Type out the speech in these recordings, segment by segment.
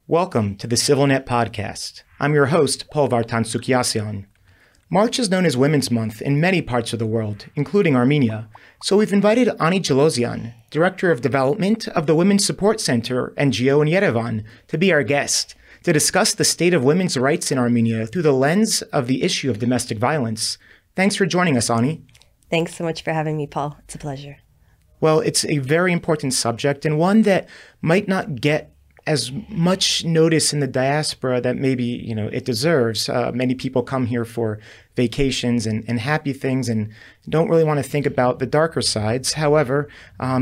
Welcome to the CivilNet podcast. I'm your host, Paul Vartan-Sukiasian. March is known as Women's Month in many parts of the world, including Armenia. So we've invited Ani Jilozian, Director of Development of the Women's Support Center NGO in Yerevan, to be our guest to discuss the state of women's rights in Armenia through the lens of the issue of domestic violence. Thanks for joining us, Ani. Thanks so much for having me, Paul. It's a pleasure. Well, it's a very important subject and one that might not get as much notice in the diaspora that maybe, it deserves. Many people come here for vacations and happy things and don't really want to think about the darker sides. However,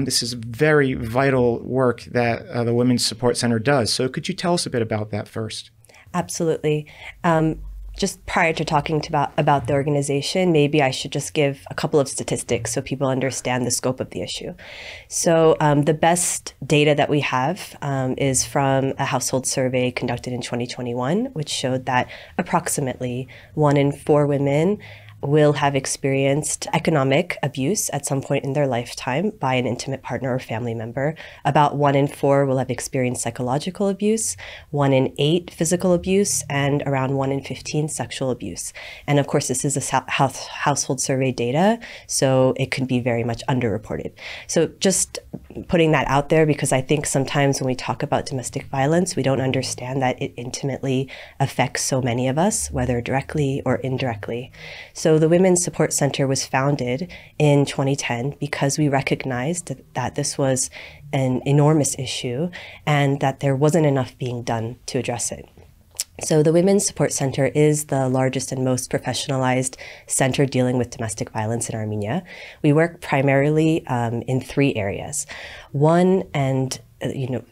this is very vital work that the Women's Support Center does. So could you tell us a bit about that first? Absolutely. Just prior to talking about the organization, maybe I should just give a couple of statistics so people understand the scope of the issue. So the best data that we have is from a household survey conducted in 2021, which showed that approximately 1 in 4 women will have experienced economic abuse at some point in their lifetime by an intimate partner or family member. About 1 in 4 will have experienced psychological abuse, 1 in 8 physical abuse, and around 1 in 15 sexual abuse. And of course, this is a household survey data, so it can be very much underreported. So just putting that out there, because I think sometimes when we talk about domestic violence, we don't understand that it intimately affects so many of us, whether directly or indirectly. So the Women's Support Center was founded in 2010 because we recognized that this was an enormous issue and that there wasn't enough being done to address it. So the Women's Support Center is the largest and most professionalized center dealing with domestic violence in Armenia. We work primarily in 3 areas. One, and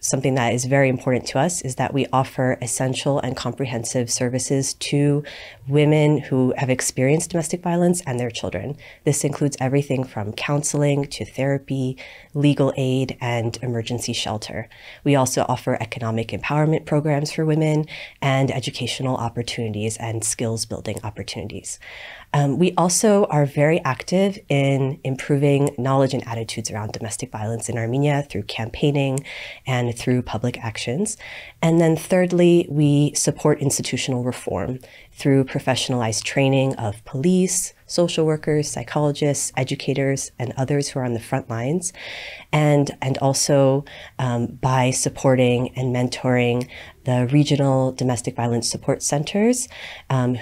something that is very important to us, is that we offer essential and comprehensive services to women who have experienced domestic violence and their children. This includes everything from counseling to therapy, legal aid, and emergency shelter. We also offer economic empowerment programs for women and educational opportunities and skills building opportunities. We also are very active in improving knowledge and attitudes around domestic violence in Armenia through campaigning and through public actions. And then thirdly, we support institutional reform through professionalized training of police, social workers, psychologists, educators, and others who are on the front lines, and also by supporting and mentoring the regional domestic violence support centers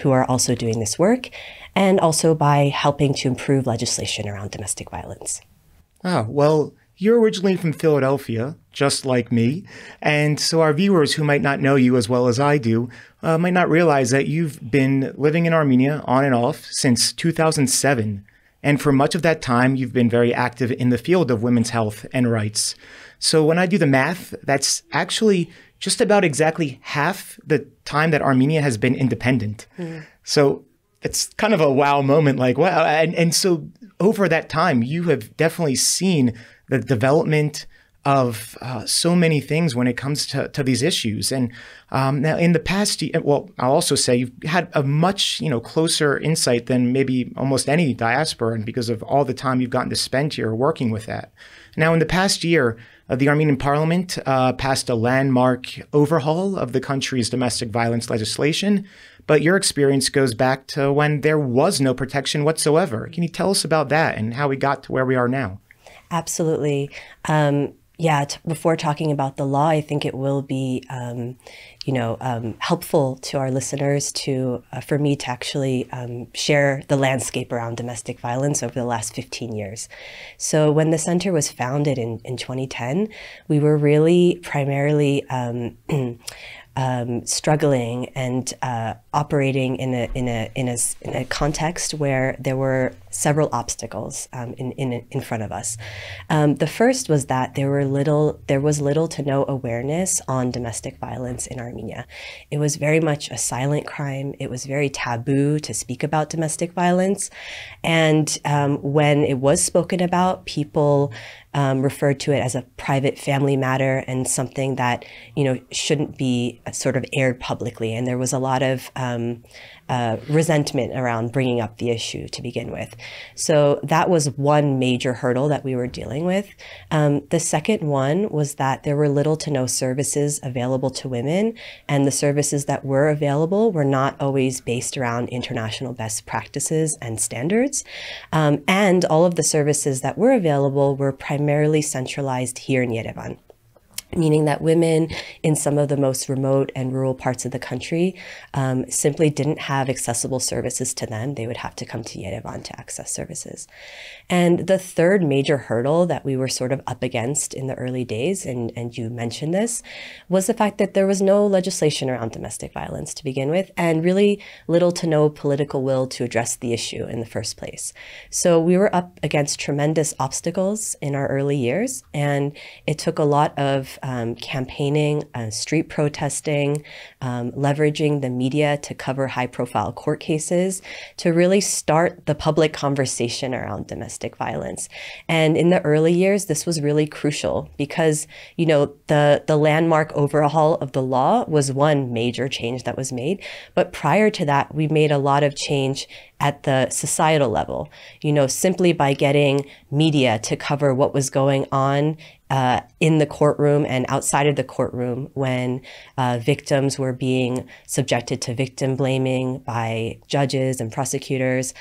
who are also doing this work, and also by helping to improve legislation around domestic violence. Ah, well, you're originally from Philadelphia, just like me, and so our viewers who might not know you as well as I do might not realize that you've been living in Armenia on and off since 2007, and for much of that time you've been very active in the field of women's health and rights. So when I do the math, that's actually just about exactly half the time that Armenia has been independent. So it's kind of a wow moment, like, wow. And so over that time, you have definitely seen the development of so many things when it comes to these issues. And now in the past, well, I'll also say you've had a much, closer insight than maybe almost any diaspora, and because of all the time you've gotten to spend here working with that. Now, in the past year, the Armenian parliament passed a landmark overhaul of the country's domestic violence legislation, but your experience goes back to when there was no protection whatsoever. Can you tell us about that and how we got to where we are now? Absolutely. Before talking about the law, I think it will be, helpful to our listeners for me to actually share the landscape around domestic violence over the last 15 years. So when the center was founded in 2010, we were really primarily struggling and operating in a context where there were several obstacles in front of us. The first was that there was little to no awareness on domestic violence in Armenia. It was very much a silent crime. It was very taboo to speak about domestic violence, and when it was spoken about, people referred to it as a private family matter and something that shouldn't be sort of aired publicly. And there was a lot of resentment around bringing up the issue to begin with. So that was one major hurdle that we were dealing with. The second one was that there were little to no services available to women, and the services that were available were not always based around international best practices and standards. And all of the services that were available were primarily centralized here in Yerevan, meaning that women in some of the most remote and rural parts of the country simply didn't have accessible services to them. They would have to come to Yerevan to access services. And the third major hurdle that we were sort of up against in the early days, and you mentioned this, was the fact that there was no legislation around domestic violence to begin with, and really little to no political will to address the issue in the first place. So we were up against tremendous obstacles in our early years, and it took a lot of campaigning, street protesting, leveraging the media to cover high-profile court cases to really start the public conversation around domestic violence. And in the early years, this was really crucial because, you know, the landmark overhaul of the law was one major change that was made. But prior to that, we made a lot of change at the societal level, you know, simply by getting media to cover what was going on in the courtroom and outside of the courtroom when victims were being subjected to victim blaming by judges and prosecutors,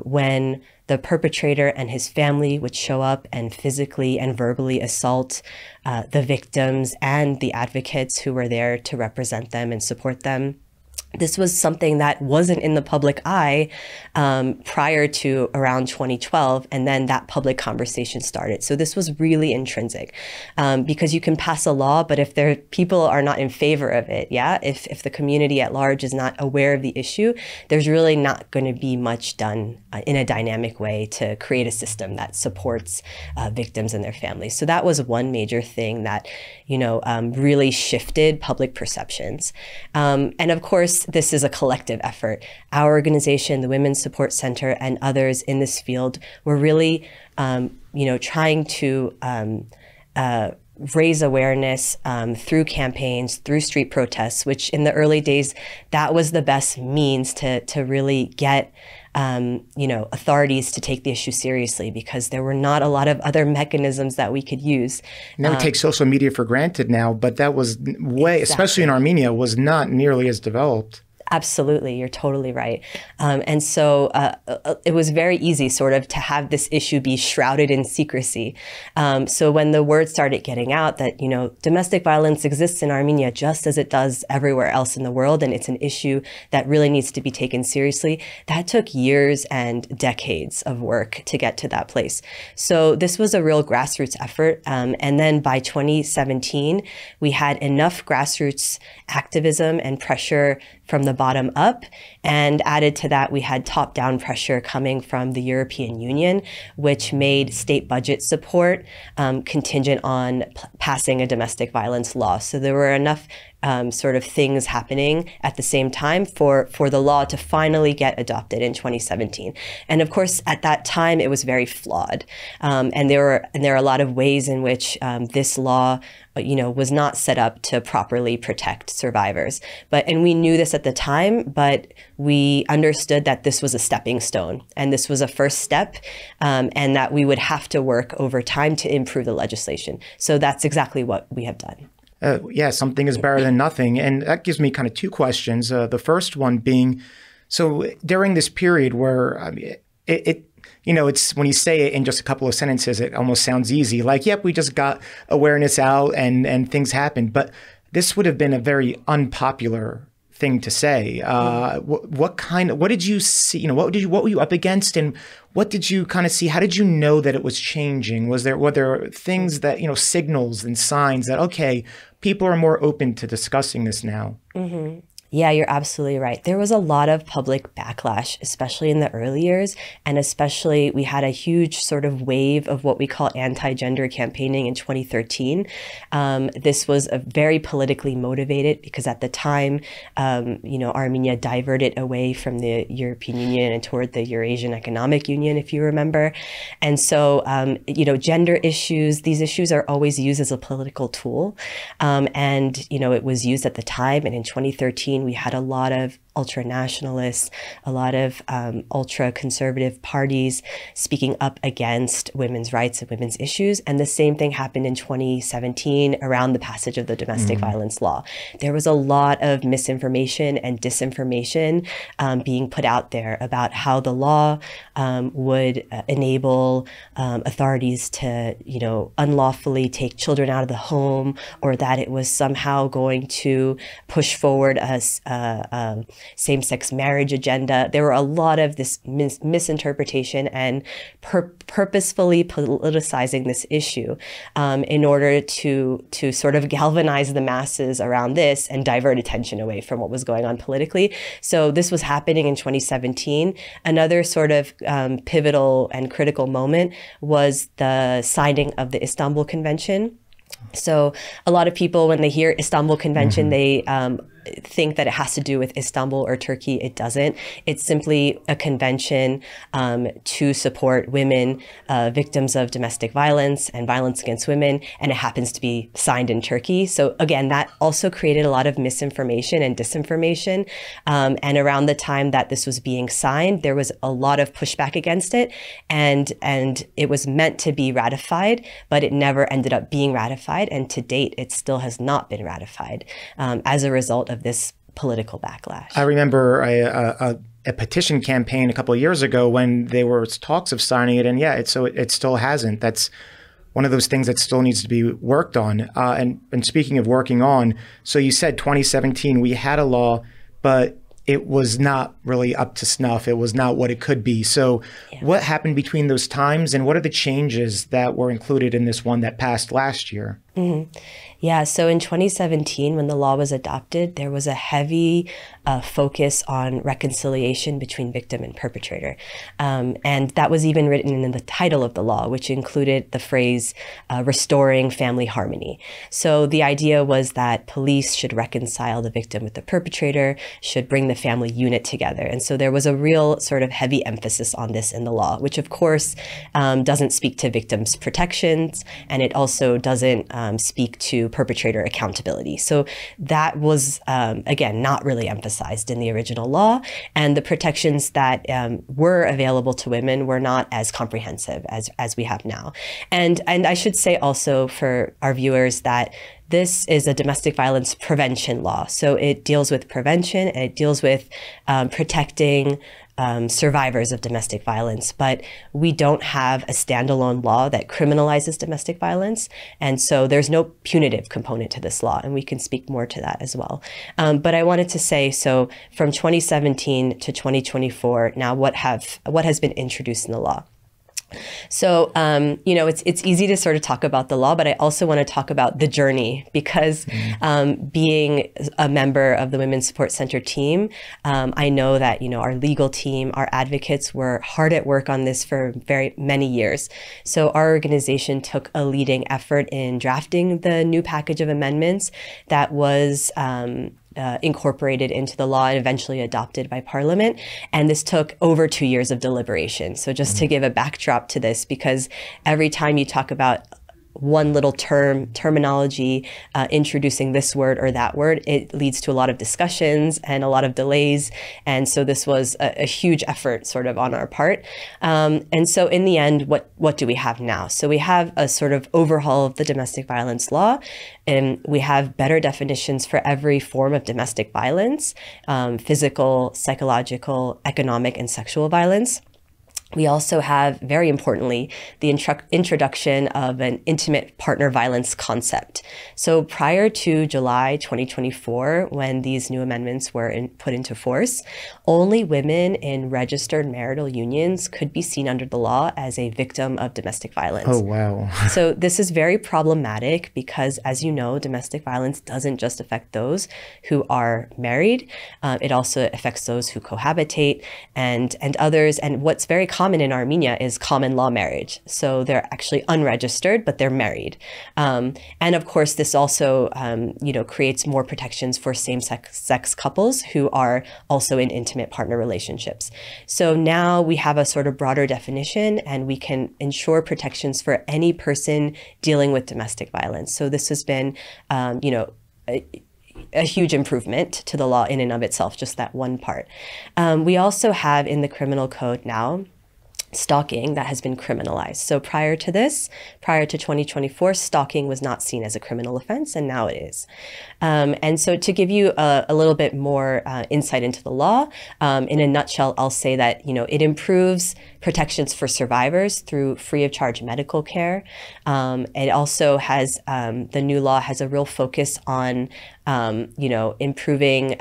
when the perpetrator and his family would show up and physically and verbally assault the victims and the advocates who were there to represent them and support them. This was something that wasn't in the public eye prior to around 2012, and then that public conversation started. So this was really intrinsic because you can pass a law, but if people are not in favor of it, if the community at large is not aware of the issue, there's really not going to be much done in a dynamic way to create a system that supports victims and their families. So that was one major thing that, you know, really shifted public perceptions. And of course, this is a collective effort. Our organization, the Women's Support Center, and others in this field were really, you know, trying to raise awareness through campaigns, through street protests, which in the early days, that was the best means to really get you know, authorities to take the issue seriously, because there were not a lot of other mechanisms that we could use. Now we take social media for granted now, but that was way, especially in Armenia, was not nearly as developed. Absolutely, you're totally right. And so it was very easy sort of to have this issue be shrouded in secrecy. So when the word started getting out that, you know, domestic violence exists in Armenia just as it does everywhere else in the world, and it's an issue that really needs to be taken seriously, that took years and decades of work to get to that place. So this was a real grassroots effort. And then by 2017, we had enough grassroots activism and pressure from the bottom up, and added to that, we had top-down pressure coming from the European Union, which made state budget support contingent on passing a domestic violence law. So there were enough sort of things happening at the same time for the law to finally get adopted in 2017. And of course, at that time, it was very flawed. And there are a lot of ways in which this law, you know, was not set up to properly protect survivors. And we knew this at the time, but we understood that this was a stepping stone, and this was a first step, and that we would have to work over time to improve the legislation. So that's exactly what we have done. Yeah, something is better than nothing. And that gives me kind of two questions. The first one being, so during this period where you know, it's when you say it in just a couple of sentences, it almost sounds easy. Like, yep, we just got awareness out and things happened. But this would have been a very unpopular thing to say. What did you see? You know, what were you up against, and what did you kind of see? How did you know that it was changing? Were there things that, you know, signals and signs that, okay, people are more open to discussing this now? Mm-hmm. Yeah, you're absolutely right. There was a lot of public backlash, especially in the early years. And especially we had a huge sort of wave of what we call anti-gender campaigning in 2013. This was a very politically motivated because at the time, you know, Armenia diverted away from the European Union and toward the Eurasian Economic Union, if you remember. And so, you know, gender issues, these issues are always used as a political tool. And, you know, it was used at the time. And in 2013, we had a lot of ultra-nationalists, a lot of ultra-conservative parties speaking up against women's rights and women's issues. And the same thing happened in 2017 around the passage of the domestic violence law. There was a lot of misinformation and disinformation being put out there about how the law would enable authorities to, unlawfully take children out of the home, or that it was somehow going to push forward a same-sex marriage agenda. There were a lot of this misinterpretation and purposefully politicizing this issue in order to sort of galvanize the masses around this and divert attention away from what was going on politically. So this was happening in 2017. Another sort of pivotal and critical moment was the signing of the Istanbul Convention. So a lot of people, when they hear Istanbul Convention, they think that it has to do with Istanbul or Turkey. It doesn't. It's simply a convention to support women, victims of domestic violence and violence against women, and it happens to be signed in Turkey. So again, that also created a lot of misinformation and disinformation. And around the time that this was being signed, there was a lot of pushback against it, and it was meant to be ratified, but it never ended up being ratified. And to date, it still has not been ratified as a result of this political backlash. I remember a petition campaign a couple of years ago when there were talks of signing it, and yeah, it still hasn't. That's one of those things that still needs to be worked on. And speaking of working on, so you said 2017 we had a law, but it was not really up to snuff. It was not what it could be. So what happened between those times, and what are the changes that were included in this one that passed last year? Yeah, so in 2017, when the law was adopted, there was a heavy focus on reconciliation between victim and perpetrator. And that was even written in the title of the law, which included the phrase, restoring family harmony. So the idea was that police should reconcile the victim with the perpetrator, should bring the family unit together. And so there was a real sort of heavy emphasis on this in the law, which of course doesn't speak to victims' protections, and it also doesn't speak to perpetrator accountability. So that was, again, not really emphasized in the original law. And the protections that were available to women were not as comprehensive as we have now. And I should say also for our viewers that this is a domestic violence prevention law. So it deals with prevention, and it deals with protecting survivors of domestic violence, but we don't have a standalone law that criminalizes domestic violence. And so there's no punitive component to this law, and we can speak more to that as well. But I wanted to say, so from 2017 to 2024, now what has been introduced in the law? So, it's easy to sort of talk about the law, but I also want to talk about the journey, because being a member of the Women's Support Center team, I know that, our legal team, our advocates were hard at work on this for very many years. So our organization took a leading effort in drafting the new package of amendments that was incorporated into the law and eventually adopted by Parliament. And this took over 2 years of deliberation. So just to give a backdrop to this, because every time you talk about one little terminology, introducing this word or that word, it leads to a lot of discussions and a lot of delays. And so this was a huge effort sort of on our part. And so in the end, what do we have now? So we have a sort of overhaul of the domestic violence law, and we have better definitions for every form of domestic violence, physical, psychological, economic, and sexual violence. We also have, very importantly, the introduction of an intimate partner violence concept. So prior to July 2024, when these new amendments were put into force, only women in registered marital unions could be seen under the law as a victim of domestic violence. Oh, wow. So this is very problematic because, as you know, domestic violence doesn't just affect those who are married. It also affects those who cohabitate and others. And what's very common in Armenia is common law marriage. So they're actually unregistered, but they're married. And of course, this also, creates more protections for same-sex couples who are also in intimate partner relationships. So now we have a sort of broader definition, and we can ensure protections for any person dealing with domestic violence. So this has been, a huge improvement to the law in and of itself, just that one part. We also have in the criminal code now stalking that has been criminalized. So prior to this, prior to 2024, stalking was not seen as a criminal offense, and now it is. And so to give you a little bit more insight into the law, in a nutshell, I'll say that, it improves protections for survivors through free of charge medical care. It also has, the new law has a real focus on improving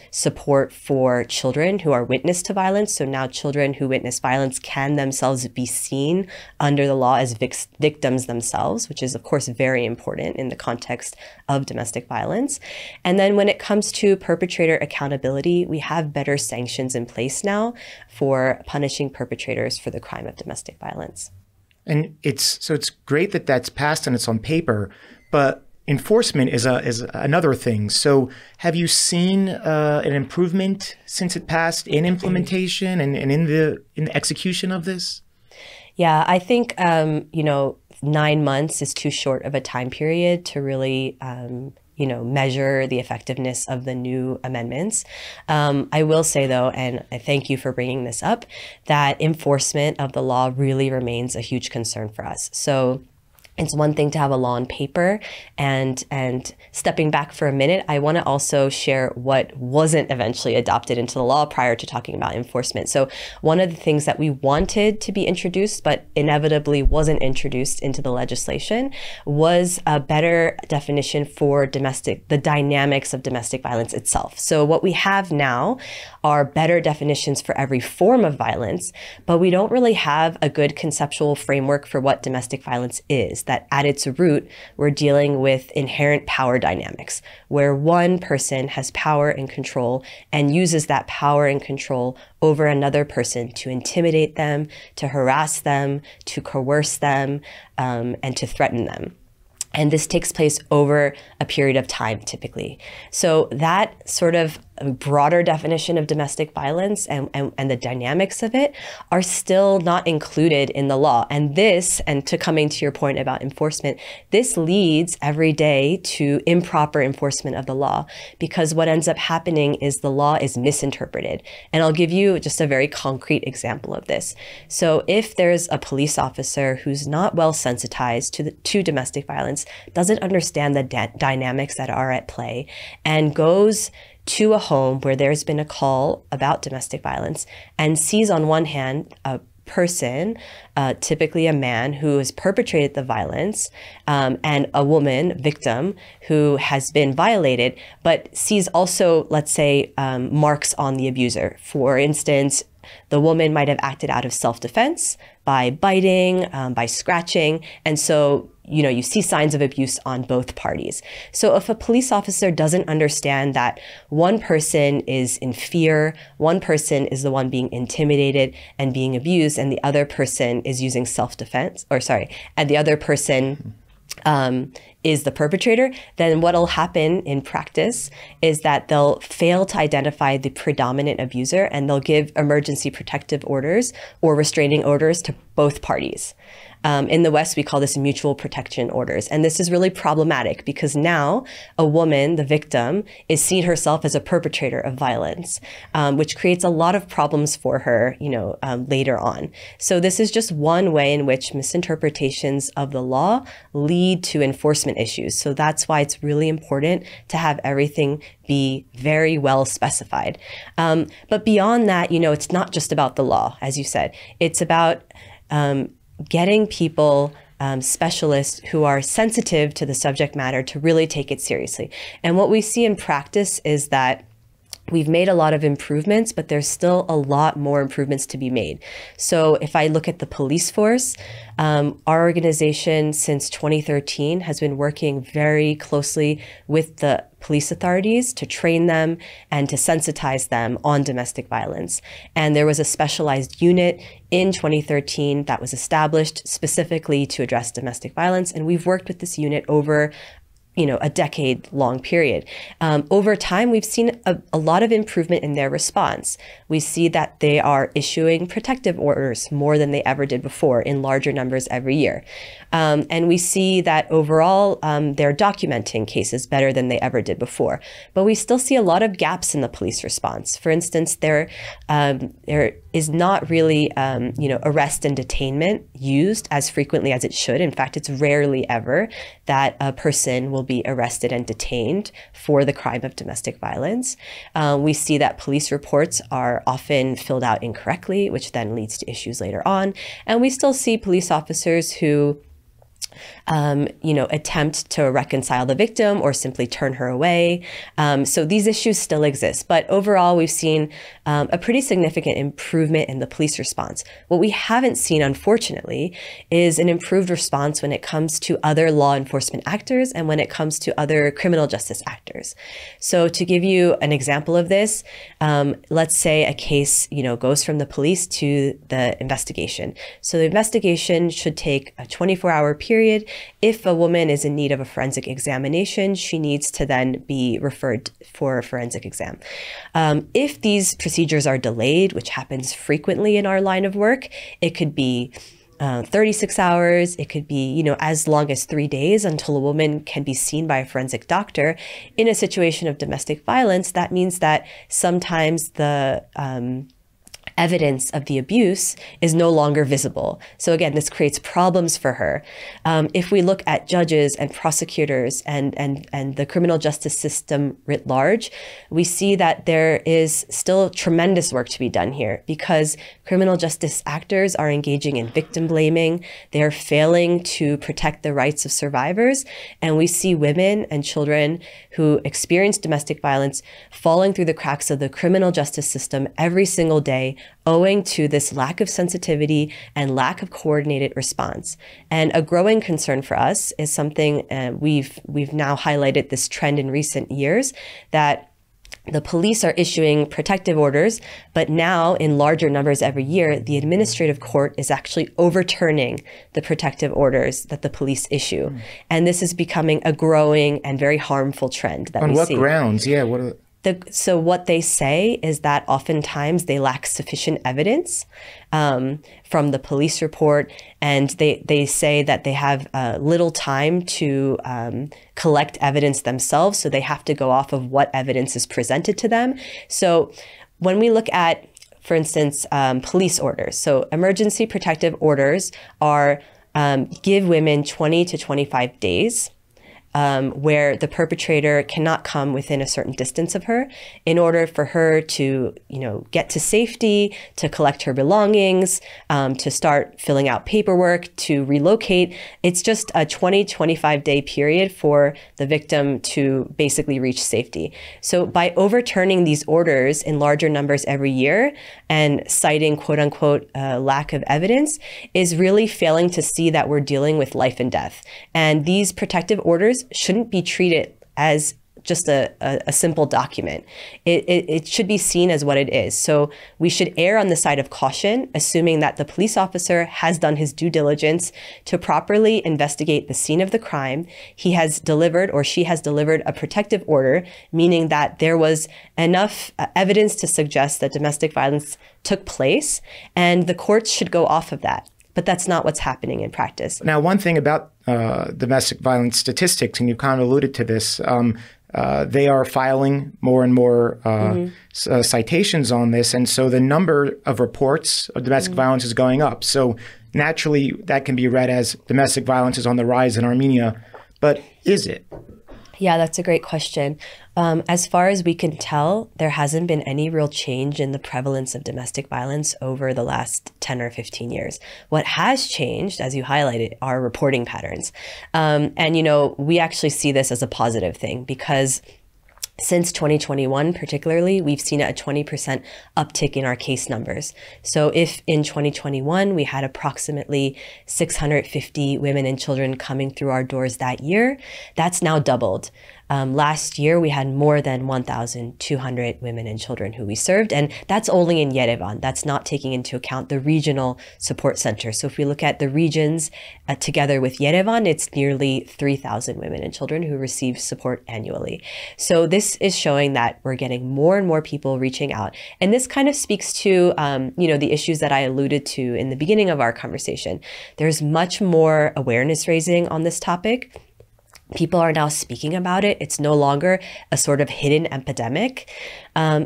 support for children who are witness to violence. So now children who witness violence can themselves be seen under the law as victims themselves, which is, of course, very important in the context of domestic violence. And then when it comes to perpetrator accountability, we have better sanctions in place now for punishing perpetrators for the crime of domestic violence. And it's great that that's passed and it's on paper, but enforcement is another thing. So have you seen an improvement since it passed in implementation and in the execution of this? Yeah, I think, 9 months is too short of a time period to really, measure the effectiveness of the new amendments. I will say, though, and I thank you for bringing this up, that enforcement of the law really remains a huge concern for us. So it's one thing to have a law on paper, and stepping back for a minute, I want to also share what wasn't eventually adopted into the law prior to talking about enforcement. So one of the things that we wanted to be introduced, but inevitably wasn't introduced into the legislation, was a better definition for the dynamics of domestic violence itself. So what we have now are better definitions for every form of violence, but we don't really have a good conceptual framework for what domestic violence is. That at its root, we're dealing with inherent power dynamics, where one person has power and control and uses that power and control over another person to intimidate them, to harass them, to coerce them, and to threaten them. And this takes place over a period of time, typically. So that sort of broader definition of domestic violence and the dynamics of it are still not included in the law. And to coming to your point about enforcement, this leads every day to improper enforcement of the law, because what ends up happening is the law is misinterpreted. And I'll give you just a very concrete example of this. So if there's a police officer who's not well sensitized to domestic violence, doesn't understand the dynamics that are at play, and goes to a home where there's been a call about domestic violence and sees on one hand a person, typically a man who has perpetrated the violence, and a woman, victim, who has been violated, but sees also, let's say, marks on the abuser. For instance, the woman might have acted out of self-defense by biting, by scratching, and so you see signs of abuse on both parties. So if a police officer doesn't understand that one person is in fear, one person is the one being intimidated and being abused, and the other person is using self-defense, and the other person is the perpetrator, then what'll happen in practice is that they'll fail to identify the predominant abuser, and they'll give emergency protective orders or restraining orders to both parties. In the West, we call this mutual protection orders. And this is really problematic because now a woman, the victim, is seeing herself as a perpetrator of violence, which creates a lot of problems for her, later on. So this is just one way in which misinterpretations of the law lead to enforcement issues. So that's why it's really important to have everything be very well specified. But beyond that, it's not just about the law, as you said. It's about getting people, specialists who are sensitive to the subject matter to really take it seriously. And what we see in practice is that we've made a lot of improvements, but there's still a lot more improvements to be made. So if I look at the police force, our organization since 2013 has been working very closely with the police authorities to train them and to sensitize them on domestic violence. And there was a specialized unit in 2013 that was established specifically to address domestic violence. And we've worked with this unit over a decade-long period. Over time, we've seen a lot of improvement in their response. We see that they are issuing protective orders more than they ever did before in larger numbers every year. And we see that overall, they're documenting cases better than they ever did before. But we still see a lot of gaps in the police response. For instance, there is not really, arrest and detainment used as frequently as it should. In fact, it's rarely ever that a person will be arrested and detained for the crime of domestic violence. We see that police reports are often filled out incorrectly, which then leads to issues later on. And we still see police officers who attempt to reconcile the victim or simply turn her away. So these issues still exist. But overall, we've seen a pretty significant improvement in the police response. What we haven't seen, unfortunately, is an improved response when it comes to other law enforcement actors and when it comes to other criminal justice actors. So to give you an example of this, let's say a case, goes from the police to the investigation. So the investigation should take a 24-hour period. If a woman is in need of a forensic examination, she needs to then be referred for a forensic exam. If these procedures are delayed, which happens frequently in our line of work, it could be 36 hours, it could be, as long as 3 days until a woman can be seen by a forensic doctor. In a situation of domestic violence, that means that sometimes the evidence of the abuse is no longer visible. So again, this creates problems for her. If we look at judges and prosecutors and the criminal justice system writ large, we see that there is still tremendous work to be done here because criminal justice actors are engaging in victim blaming. They're failing to protect the rights of survivors. And we see women and children who experience domestic violence falling through the cracks of the criminal justice system every single day, owing to this lack of sensitivity and lack of coordinated response. And a growing concern for us is something we've now highlighted this trend in recent years, that the police are issuing protective orders, but now in larger numbers every year, the administrative court is actually overturning the protective orders that the police issue. And this is becoming a growing and very harmful trend that we see. On what grounds? Yeah, what are So what they say is that oftentimes they lack sufficient evidence from the police report, and they say that they have little time to collect evidence themselves, so they have to go off of what evidence is presented to them. So when we look at, for instance, police orders, so emergency protective orders are give women 20 to 25 days where the perpetrator cannot come within a certain distance of her in order for her to, get to safety, to collect her belongings, to start filling out paperwork, to relocate. It's just a 20-25 day period for the victim to basically reach safety. So by overturning these orders in larger numbers every year and citing quote unquote lack of evidence is really failing to see that we're dealing with life and death. And these protective orders shouldn't be treated as just a simple document. It should be seen as what it is. So we should err on the side of caution, assuming that the police officer has done his due diligence to properly investigate the scene of the crime. He has delivered or she has delivered a protective order, meaning that there was enough evidence to suggest that domestic violence took place, and the courts should go off of that. But that's not what's happening in practice. Now, one thing about domestic violence statistics, and you kind of alluded to this, they are filing more and more citations on this. And so the number of reports of domestic violence is going up. So naturally, that can be read as domestic violence is on the rise in Armenia. But is it? Yeah, that's a great question. As far as we can tell, there hasn't been any real change in the prevalence of domestic violence over the last 10 or 15 years. What has changed, as you highlighted, are reporting patterns. And, we actually see this as a positive thing because since 2021, particularly, we've seen a 20% uptick in our case numbers. So if in 2021, we had approximately 650 women and children coming through our doors that year, that's now doubled. Last year, we had more than 1,200 women and children who we served, and that's only in Yerevan. That's not taking into account the regional support center. So if we look at the regions together with Yerevan, it's nearly 3,000 women and children who receive support annually. So this is showing that we're getting more and more people reaching out. And this kind of speaks to, the issues that I alluded to in the beginning of our conversation. There's much more awareness raising on this topic. People are now speaking about it. It's no longer a sort of hidden epidemic.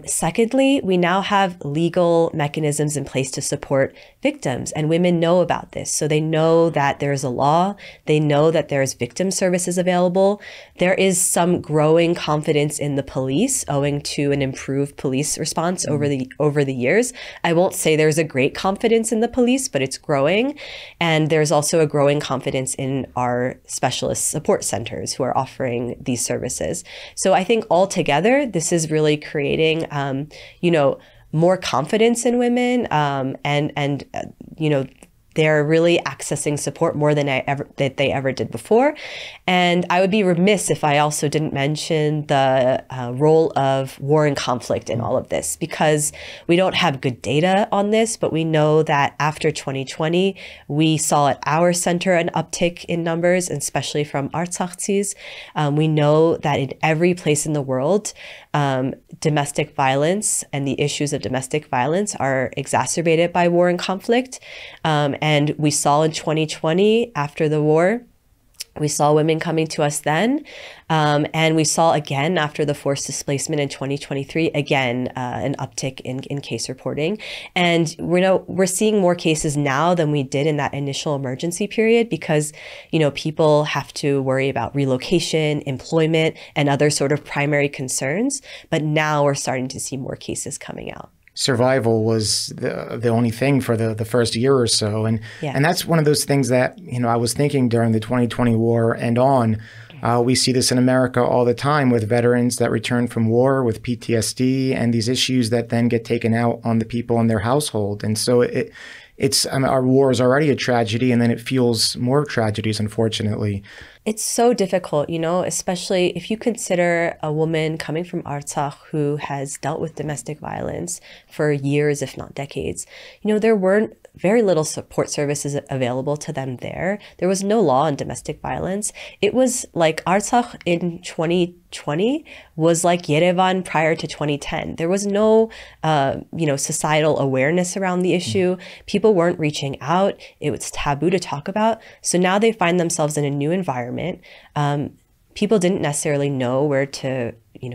Secondly, we now have legal mechanisms in place to support victims, and women know about this. So they know that there's a law. They know that there's victim services available. There is some growing confidence in the police owing to an improved police response over the years. I won't say there's a great confidence in the police, but it's growing. And there's also a growing confidence in our specialist support centers who are offering these services. So I think altogether, this is really creating, more confidence in women, and they're really accessing support more than they ever did before. And I would be remiss if I also didn't mention the role of war and conflict in all of this, because we don't have good data on this, but we know that after 2020, we saw at our center an uptick in numbers, and especially from Artsakhtsis. We know that in every place in the world, domestic violence and the issues of domestic violence are exacerbated by war and conflict. And we saw in 2020, after the war, we saw women coming to us then, and we saw again after the forced displacement in 2023, again, an uptick in case reporting. And we're seeing more cases now than we did in that initial emergency period because, people have to worry about relocation, employment, and other sort of primary concerns. But now we're starting to see more cases coming out. Survival was the only thing for the first year or so. And that's one of those things that, I was thinking during the 2020 war and on. We see this in America all the time with veterans that return from war with PTSD and these issues that then get taken out on the people in their household. And so our war is already a tragedy, and then it fuels more tragedies, unfortunately. It's so difficult, especially if you consider a woman coming from Artsakh who has dealt with domestic violence for years, if not decades. There weren't very little support services available to them there. There was no law on domestic violence. It was like Artsakh in 2020 was like Yerevan prior to 2010. There was no, societal awareness around the issue. People weren't reaching out. It was taboo to talk about. So now they find themselves in a new environment. People didn't necessarily know where to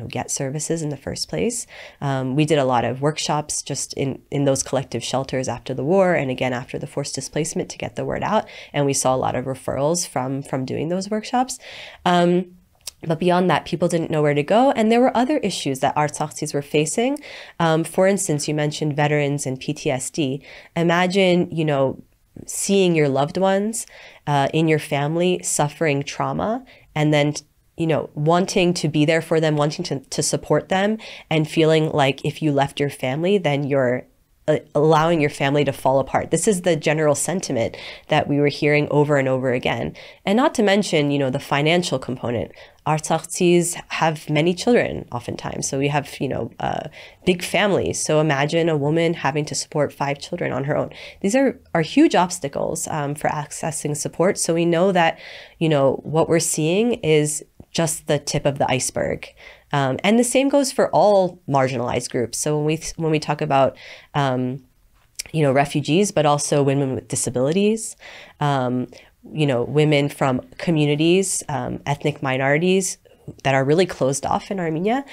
get services in the first place. We did a lot of workshops just in those collective shelters after the war and again after the forced displacement to get the word out. And we saw a lot of referrals from doing those workshops. But beyond that, people didn't know where to go. And there were other issues that Artsakhtsis were facing. For instance, you mentioned veterans and PTSD. Imagine, seeing your loved ones in your family suffering trauma and then wanting to be there for them, wanting to support them, and feeling like if you left your family, then you're allowing your family to fall apart. This is the general sentiment that we were hearing over and over again. And not to mention, the financial component. Artsakhtsis have many children oftentimes. So we have, big families. So imagine a woman having to support 5 children on her own. These are huge obstacles for accessing support. So we know that, what we're seeing is just the tip of the iceberg. And the same goes for all marginalized groups. So when we talk about, refugees, but also women with disabilities, women from communities, ethnic minorities that are really closed off in Armenia,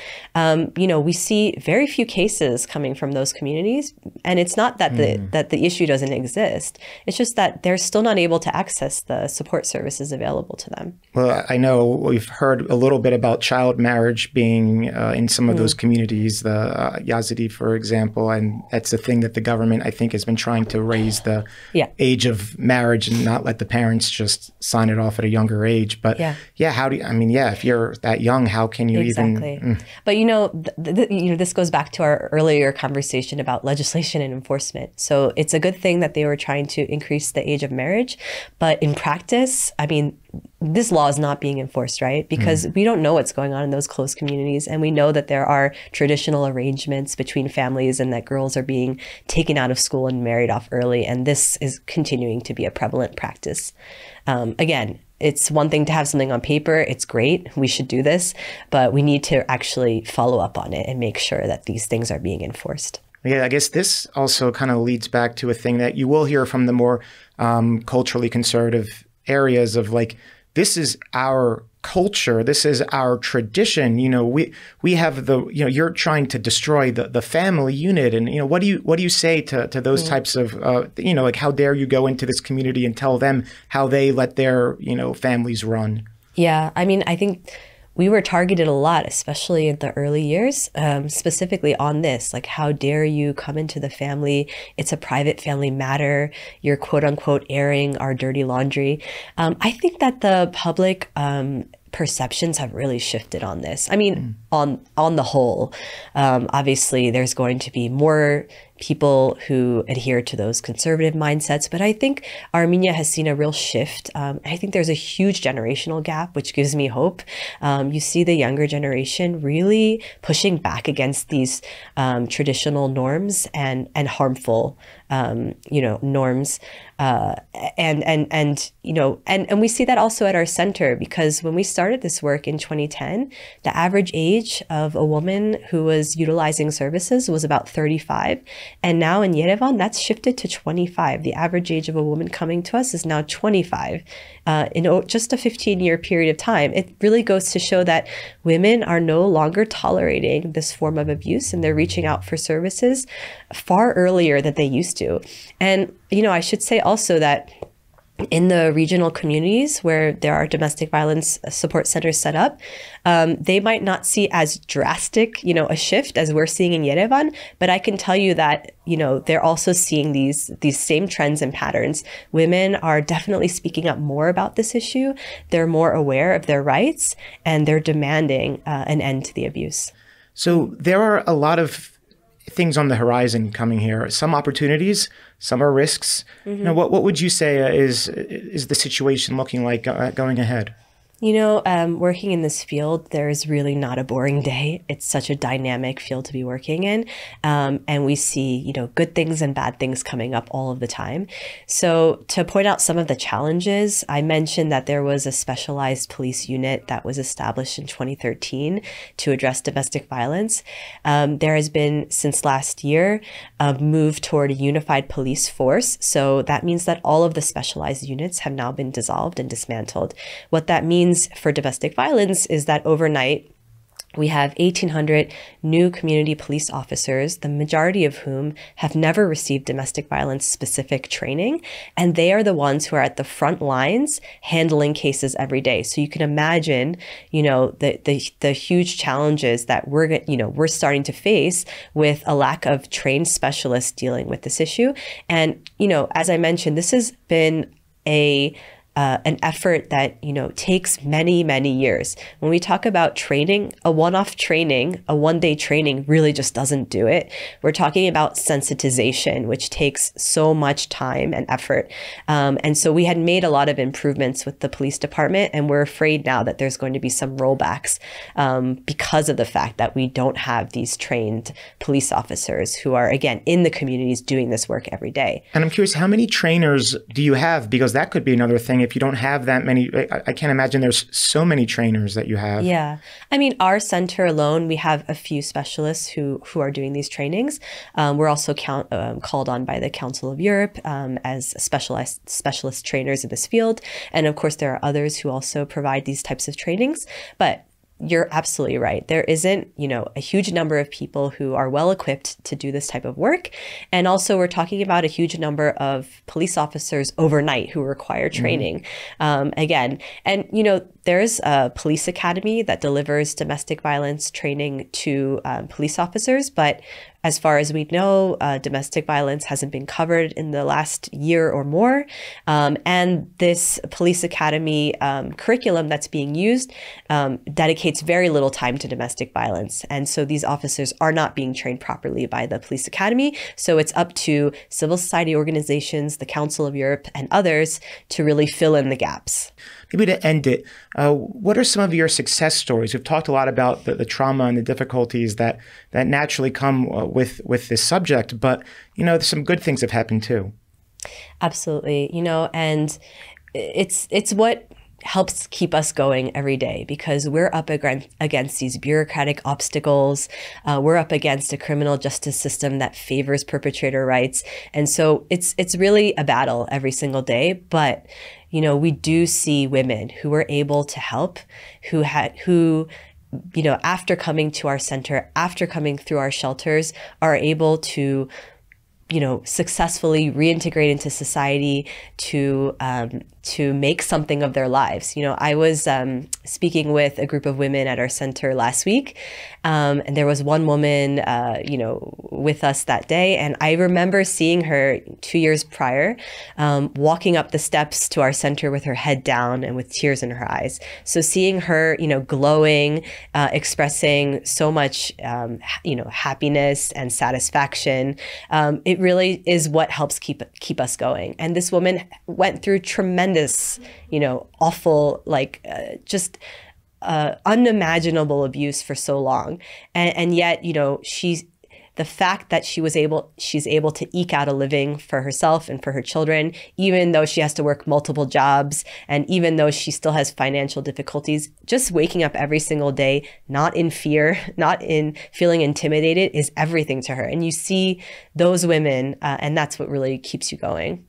we see very few cases coming from those communities. And it's not that the issue doesn't exist. It's just that they're still not able to access the support services available to them. Well, I know we've heard a little bit about child marriage being in some of those communities, the Yazidi, for example, and that's a thing that the government, I think, has been trying to raise the age of marriage and not let the parents just sign it off at a younger age. But how do you, if you're that young, how can you even? But this goes back to our earlier conversation about legislation and enforcement. So it's a good thing that they were trying to increase the age of marriage, but in practice, I mean, this law is not being enforced, right? Because we don't know what's going on in those close communities. And we know that there are traditional arrangements between families and that girls are being taken out of school and married off early. And this is continuing to be a prevalent practice. Again, it's one thing to have something on paper. It's great. We should do this. But we need to actually follow up on it and make sure that these things are being enforced. Yeah, I guess this also kind of leads back to a thing that you will hear from the more culturally conservative areas of like, this is our culture, this is our tradition. We have you're trying to destroy the family unit, and what do you say to those types of like, how dare you go into this community and tell them how they let their families run? Yeah, I mean, I think we were targeted a lot, especially in the early years, specifically on this, like, how dare you come into the family? It's a private family matter. You're quote unquote airing our dirty laundry. I think that the public perceptions have really shifted on this. I mean, on the whole, obviously there's going to be more people who adhere to those conservative mindsets, but I think Armenia has seen a real shift. I think there's a huge generational gap, which gives me hope. You see the younger generation really pushing back against these traditional norms and harmful norms. And we see that also at our center, because when we started this work in 2010, the average age of a woman who was utilizing services was about 35. And now in Yerevan, that's shifted to 25. The average age of a woman coming to us is now 25 in just a 15-year period of time. It really goes to show that women are no longer tolerating this form of abuse, and they're reaching out for services far earlier than they used to. And, I should say also that in the regional communities where there are domestic violence support centers set up, they might not see as drastic, a shift as we're seeing in Yerevan, but I can tell you that, they're also seeing these same trends and patterns. Women are definitely speaking up more about this issue. They're more aware of their rights, and they're demanding an end to the abuse. So there are a lot of things on the horizon coming here, some opportunities, some are risks. What would you say is the situation looking like going ahead? Working in this field, there's really not a boring day. It's such a dynamic field to be working in. And we see, good things and bad things coming up all of the time. So to point out some of the challenges, I mentioned that there was a specialized police unit that was established in 2013 to address domestic violence. There has been, since last year, a move toward a unified police force. So that means that all of the specialized units have now been dissolved and dismantled. What that means for domestic violence is that overnight, we have 1,800 new community police officers, the majority of whom have never received domestic violence specific training. And they are the ones who are at the front lines handling cases every day. So you can imagine, the huge challenges that we're starting to face with a lack of trained specialists dealing with this issue. And, as I mentioned, this has been an effort that, takes many, many years. When we talk about training, a one-off training, a one-day training really just doesn't do it. We're talking about sensitization, which takes so much time and effort. And so we had made a lot of improvements with the police department, and we're afraid now that there's going to be some rollbacks because of the fact that we don't have these trained police officers who are, again, in the communities doing this work every day. And I'm curious, how many trainers do you have? Because that could be another thing. If you don't have that many, I can't imagine there's so many trainers that you have. Yeah. I mean, our center alone, we have a few specialists who are doing these trainings. We're also called on by the Council of Europe as specialist trainers in this field. And of course, there are others who also provide these types of trainings. But you're absolutely right. There isn't, a huge number of people who are well equipped to do this type of work. And also we're talking about a huge number of police officers overnight who require training again. And, there's a police academy that delivers domestic violence training to police officers, but as far as we know, domestic violence hasn't been covered in the last year or more. And this police academy curriculum that's being used dedicates very little time to domestic violence. And so these officers are not being trained properly by the police academy. So it's up to civil society organizations, the Council of Europe, and others to really fill in the gaps. Maybe to end it, what are some of your success stories? We've talked a lot about the trauma and the difficulties that naturally come with this subject, but some good things have happened too. Absolutely, and it's what helps keep us going every day, because we're up against these bureaucratic obstacles. We're up against a criminal justice system that favors perpetrator rights, and so it's really a battle every single day. But we do see women who were able to help, who after coming to our center, after coming through our shelters, are able to successfully reintegrate into society, to make something of their lives. I was speaking with a group of women at our center last week, and there was one woman, with us that day, and I remember seeing her 2 years prior, walking up the steps to our center with her head down and with tears in her eyes. So seeing her, glowing, expressing so much, happiness and satisfaction, it really is what helps keep us going. And this woman went through tremendous, awful, just unimaginable abuse for so long, and yet, the fact that she's able to eke out a living for herself and for her children, even though she has to work multiple jobs, and even though she still has financial difficulties, just waking up every single day, not in fear, not in feeling intimidated, is everything to her. And you see those women, and that's what really keeps you going.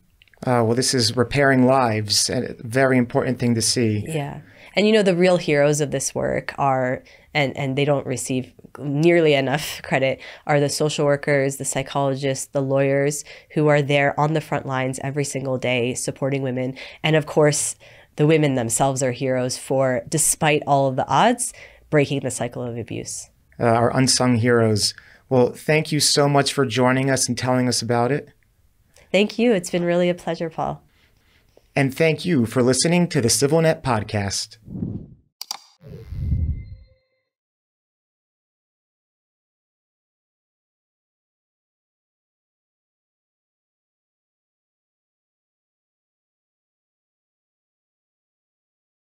Well, this is repairing lives, a very important thing to see. Yeah. And the real heroes of this work are, and they don't receive nearly enough credit, are the social workers, the psychologists, the lawyers who are there on the front lines every single day supporting women. And of course, the women themselves are heroes for, despite all of the odds, breaking the cycle of abuse. Our unsung heroes. Well, thank you so much for joining us and telling us about it. Thank you. It's been really a pleasure, Paul. And thank you for listening to the CivilNet podcast.